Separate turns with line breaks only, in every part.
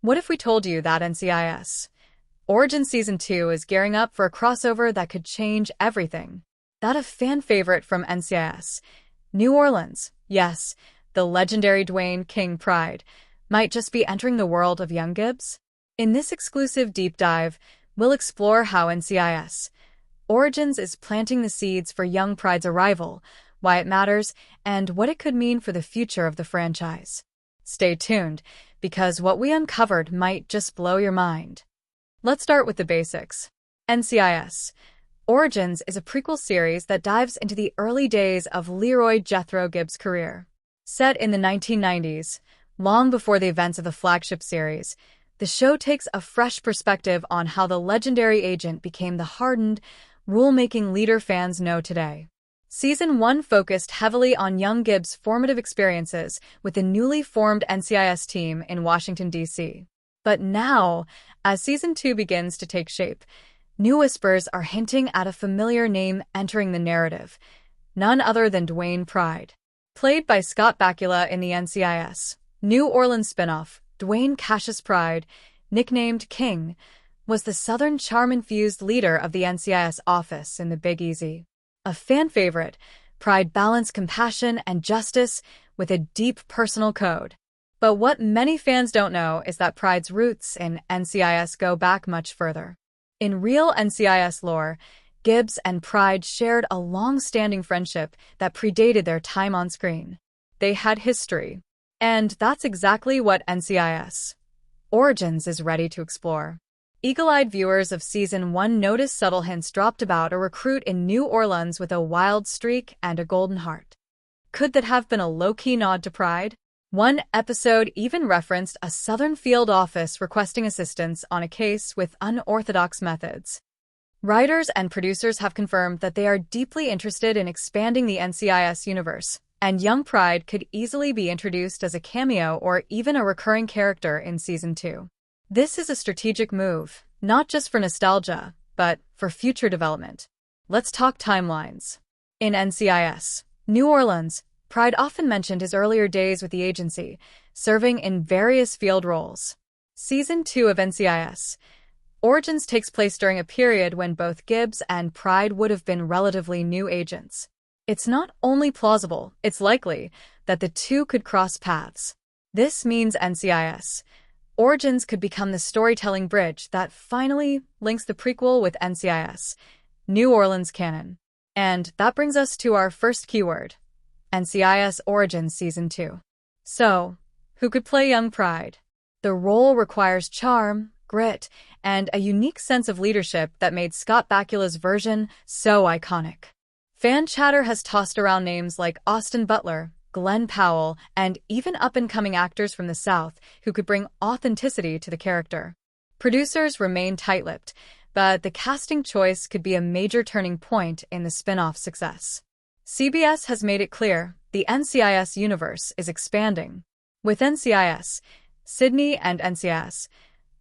What if we told you that NCIS Origins Season 2 is gearing up for a crossover that could change everything? That a fan favorite from NCIS, New Orleans, yes, the legendary Dwayne King Pride, might just be entering the world of young Gibbs? In this exclusive deep dive, we'll explore how NCIS Origins is planting the seeds for young Pride's arrival, why it matters, and what it could mean for the future of the franchise. Stay tuned, because what we uncovered might just blow your mind. Let's start with the basics. NCIS Origins is a prequel series that dives into the early days of Leroy Jethro Gibbs' career. Set in the 1990s, long before the events of the flagship series, the show takes a fresh perspective on how the legendary agent became the hardened, rule-making leader fans know today. Season 1 focused heavily on young Gibbs' formative experiences with the newly formed NCIS team in Washington, D.C. But now, as Season 2 begins to take shape, new whispers are hinting at a familiar name entering the narrative, none other than Dwayne Pride. Played by Scott Bakula in the NCIS New Orleans spinoff, Dwayne Cassius Pride, nicknamed King, was the Southern charm-infused leader of the NCIS office in the Big Easy. A fan favorite, Pride balanced compassion and justice with a deep personal code. But what many fans don't know is that Pride's roots in NCIS go back much further. In real NCIS lore, Gibbs and Pride shared a long-standing friendship that predated their time on screen. They had history. And that's exactly what NCIS Origins is ready to explore. Eagle-eyed viewers of Season 1 notice subtle hints dropped about a recruit in New Orleans with a wild streak and a golden heart. Could that have been a low-key nod to Pride? One episode even referenced a Southern field office requesting assistance on a case with unorthodox methods. Writers and producers have confirmed that they are deeply interested in expanding the NCIS universe, and young Pride could easily be introduced as a cameo or even a recurring character in Season 2. This is a strategic move, not just for nostalgia, but for future development. Let's talk timelines. In NCIS New Orleans, Pride often mentioned his earlier days with the agency, serving in various field roles. Season 2 of NCIS Origins takes place during a period when both Gibbs and Pride would have been relatively new agents. It's not only plausible, it's likely that the two could cross paths. This means NCIS Origins could become the storytelling bridge that finally links the prequel with NCIS New Orleans canon. And that brings us to our first keyword, NCIS Origins Season 2. So, who could play young Pride? The role requires charm, grit, and a unique sense of leadership that made Scott Bakula's version so iconic. Fan chatter has tossed around names like Austin Butler, Glenn Powell, and even up-and-coming actors from the South who could bring authenticity to the character. Producers remain tight-lipped, but the casting choice could be a major turning point in the spin-off success. CBS has made it clear the NCIS universe is expanding. With NCIS Sydney and NCIS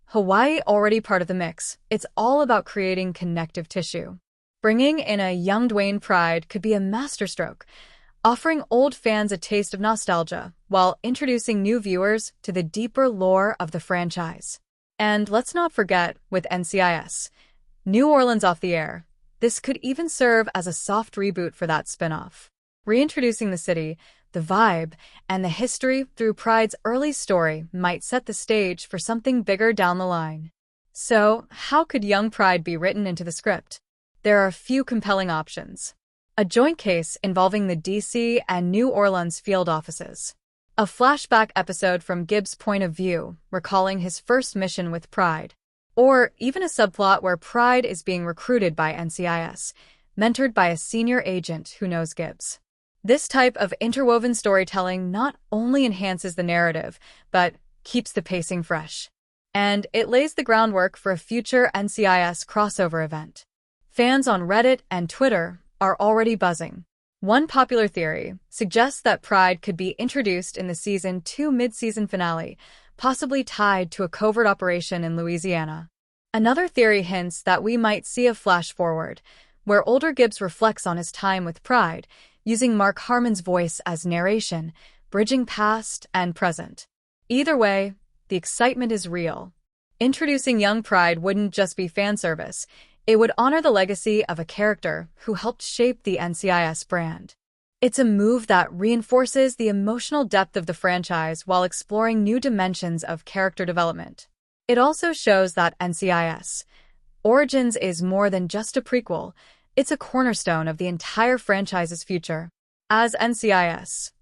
Hawaii already part of the mix, it's all about creating connective tissue. Bringing in a young Dwayne Pride could be a masterstroke, offering old fans a taste of nostalgia while introducing new viewers to the deeper lore of the franchise. And let's not forget, with NCIS New Orleans off the air, this could even serve as a soft reboot for that spinoff. Reintroducing the city, the vibe, and the history through Pride's early story might set the stage for something bigger down the line. So, how could young Pride be written into the script? There are a few compelling options. A joint case involving the DC and New Orleans field offices. A flashback episode from Gibbs' point of view, recalling his first mission with Pride. Or even a subplot where Pride is being recruited by NCIS, mentored by a senior agent who knows Gibbs. This type of interwoven storytelling not only enhances the narrative, but keeps the pacing fresh. And it lays the groundwork for a future NCIS crossover event. Fans on Reddit and Twitter are already buzzing. One popular theory suggests that Pride could be introduced in the Season 2 mid-season finale, possibly tied to a covert operation in Louisiana. Another theory hints that we might see a flash-forward, where older Gibbs reflects on his time with Pride, using Mark Harmon's voice as narration, bridging past and present. Either way, the excitement is real. Introducing young Pride wouldn't just be fan service, it would honor the legacy of a character who helped shape the NCIS brand. It's a move that reinforces the emotional depth of the franchise while exploring new dimensions of character development. It also shows that NCIS Origins is more than just a prequel, it's a cornerstone of the entire franchise's future. As NCIS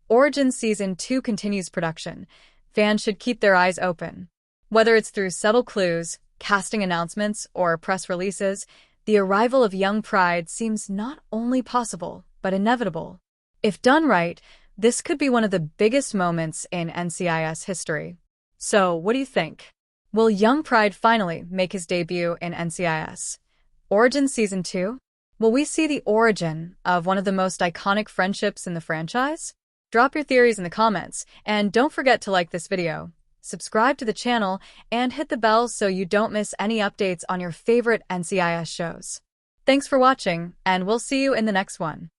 Origins Season 2 continues production, fans should keep their eyes open. Whether it's through subtle clues, casting announcements, or press releases, the arrival of young Pride seems not only possible, but inevitable. If done right, this could be one of the biggest moments in NCIS history. So, what do you think? Will young Pride finally make his debut in NCIS Origins Season 2? Will we see the origin of one of the most iconic friendships in the franchise? Drop your theories in the comments, and don't forget to like this video, subscribe to the channel, and hit the bell so you don't miss any updates on your favorite NCIS shows. Thanks for watching, and we'll see you in the next one.